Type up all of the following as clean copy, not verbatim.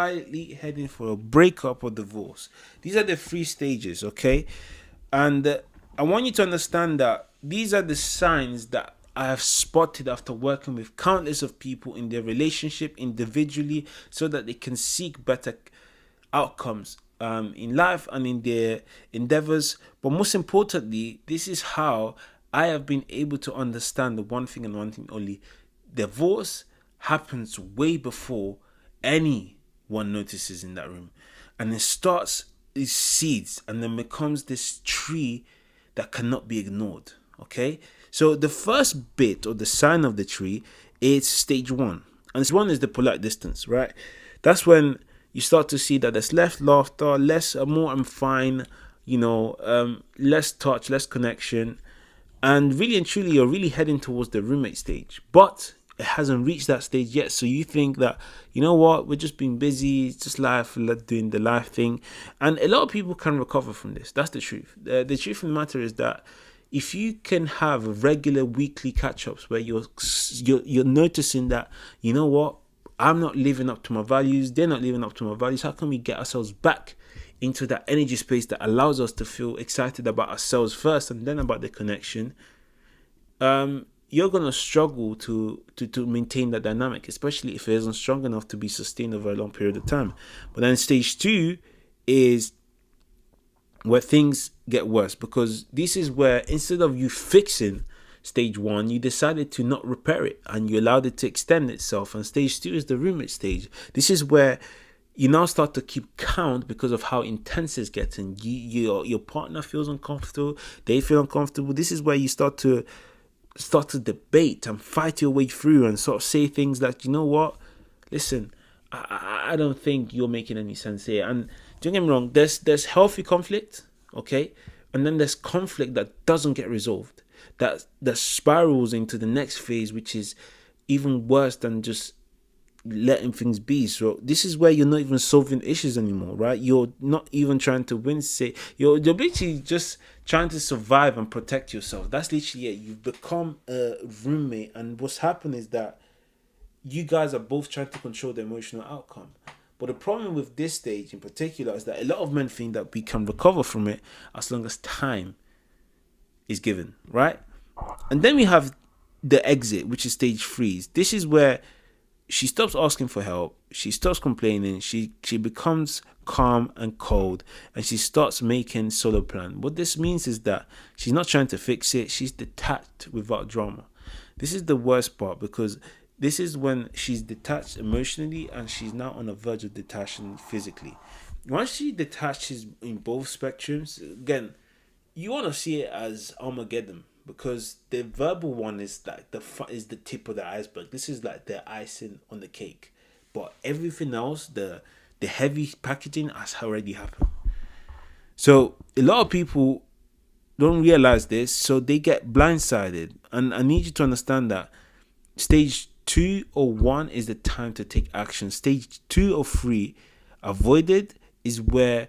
quietly heading for a breakup or divorce. These are the three stages, okay? And I want you to understand that these are the signs that I have spotted after working with countless of people in their relationship individually so that they can seek better outcomes in life and in their endeavors. But most importantly, this is how I have been able to understand the one thing and one thing only. Divorce happens way before anyone notices in that room. And it starts as seeds and then becomes this tree that cannot be ignored. Okay? So the first bit or the sign of the tree is stage one. And stage one is the polite distance, right? That's when you start to see that there's less laughter, less, more I'm fine, less touch, less connection. And really and truly, you're really heading towards the roommate stage. But it hasn't reached that stage yet. So you think that, you know what, we're just being busy, it's just life, doing the life thing. And a lot of people can recover from this. That's the truth. The truth of the matter is that if you can have regular weekly catch-ups where you're noticing that, you know what, I'm not living up to my values, they're not living up to my values, how can we get ourselves back into that energy space that allows us to feel excited about ourselves first and then about the connection? You're gonna struggle to maintain that dynamic, especially if it isn't strong enough to be sustained over a long period of time. But then stage two is where things get worse, because this is where instead of you fixing stage one, you decided to not repair it and you allowed it to extend itself. And stage two is the roommate stage. This is where you now start to keep count because of how intense it's getting. Your partner feels uncomfortable, they feel uncomfortable. This is where you start to debate and fight your way through and sort of say things like, you know what, listen, I don't think you're making any sense here. And don't get me wrong, there's healthy conflict, okay, and then there's conflict that doesn't get resolved, that spirals into the next phase, which is even worse than just letting things be. So this is where you're not even solving issues anymore, right? You're not even trying to win. Say you're literally just trying to survive and protect yourself. That's literally it. You've become a roommate, and what's happened is that you guys are both trying to control the emotional outcome. But the problem with this stage in particular is that a lot of men think that we can recover from it as long as time is given, right? And then we have the exit, which is stage three. This is where she stops asking for help, she stops complaining, she becomes calm and cold, and she starts making solo plan. What this means is that she's not trying to fix it, she's detached without drama. This is the worst part, because this is when she's detached emotionally and she's now on the verge of detaching physically. Once she detaches in both spectrums, again, you want to see it as Armageddon, because the verbal one is like is the tip of the iceberg. This is like the icing on the cake, but everything else, the heavy packaging, has already happened. So a lot of people don't realize this, so they get blindsided. And I need you to understand that stage 2 or 1 is the time to take action. Stage 2 or 3, avoided, is where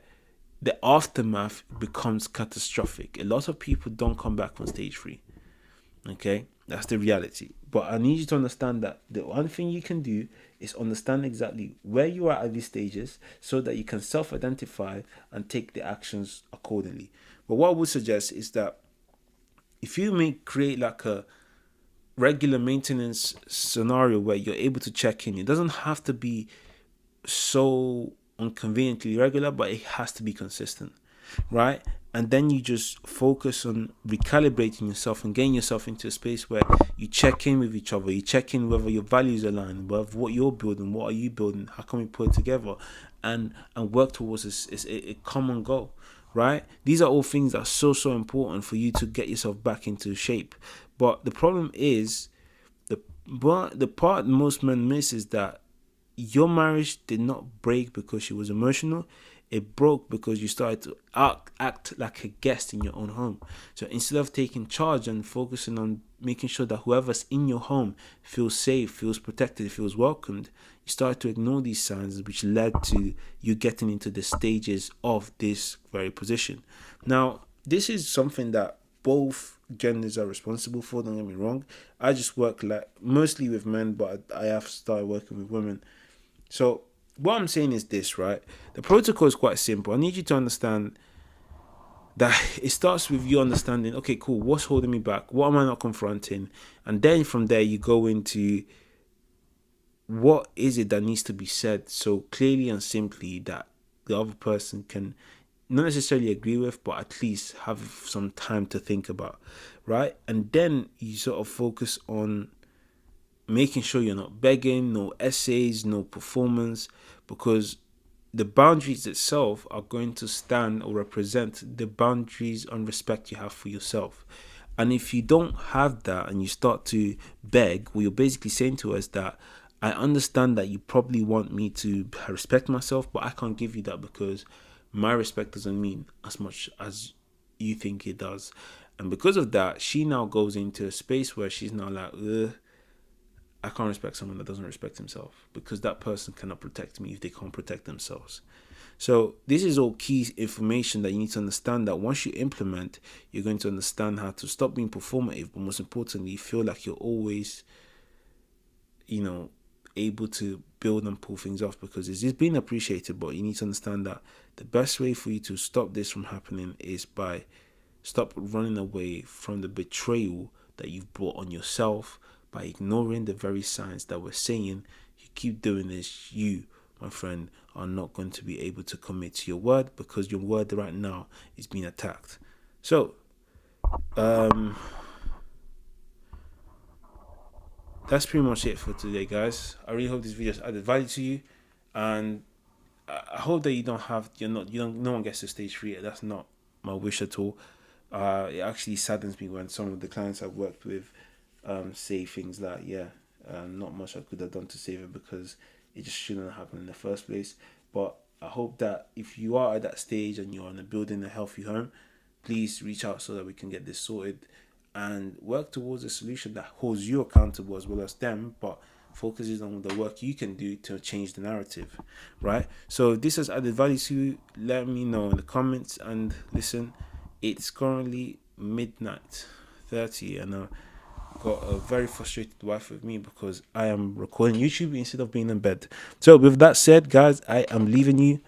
the aftermath becomes catastrophic. A lot of people don't come back from stage 3. Okay, that's the reality. But I need you to understand that the one thing you can do is understand exactly where you are at these stages so that you can self-identify and take the actions accordingly. But what I would suggest is that if you create like a regular maintenance scenario where you're able to check in, it doesn't have to be so inconveniently regular, but it has to be consistent, right? And then you just focus on recalibrating yourself and getting yourself into a space where you check in with each other, you check in whether your values align, whether what you're building, what are you building, how can we put it together, and work towards a common goal, right? These are all things that are so important for you to get yourself back into shape. But the problem is, the part most men miss is that your marriage did not break because she was emotional. It broke because you started to act like a guest in your own home. So instead of taking charge and focusing on making sure that whoever's in your home feels safe, feels protected, feels welcomed, you start to ignore these signs, which led to you getting into the stages of this very position. Now, this is something that both genders are responsible for, don't get me wrong. I just work mostly with men, but I have started working with women. So what I'm saying is this, right? The protocol is quite simple. I need you to understand that it starts with you understanding, okay, cool, what's holding me back? What am I not confronting? And then from there, you go into what is it that needs to be said so clearly and simply that the other person can not necessarily agree with, but at least have some time to think about, right? And then you sort of focus on making sure you're not begging, no essays, no performance, because the boundaries itself are going to stand or represent the boundaries and respect you have for yourself. And if you don't have that and you start to beg, what you're basically saying to us that I understand that you probably want me to respect myself, but I can't give you that because my respect doesn't mean as much as you think it does. And because of that, she now goes into a space where she's now like, ugh, I can't respect someone that doesn't respect himself because that person cannot protect me if they can't protect themselves. So this is all key information that you need to understand that once you implement, you're going to understand how to stop being performative, but most importantly, feel like you're always, you know, able to build and pull things off because it's being appreciated, but you need to understand that the best way for you to stop this from happening is by stop running away from the betrayal that you've brought on yourself by ignoring the very signs that we're saying. You keep doing this, you, my friend, are not going to be able to commit to your word because your word right now is being attacked. So, that's pretty much it for today, guys. I really hope this video has added value to you, and I hope that no one gets to stage 3. That's not my wish at all. It actually saddens me when some of the clients I've worked with say things like, yeah, not much I could have done to save it because it just shouldn't have happened in the first place. But I hope that if you are at that stage and you're building a healthy home, please reach out so that we can get this sorted and work towards a solution that holds you accountable as well as them, but focuses on the work you can do to change the narrative, right? So if this has added value to you, let me know in the comments. And listen, it's currently midnight 30 and got a very frustrated wife with me because I am recording YouTube instead of being in bed. So with that said, guys, I am leaving you.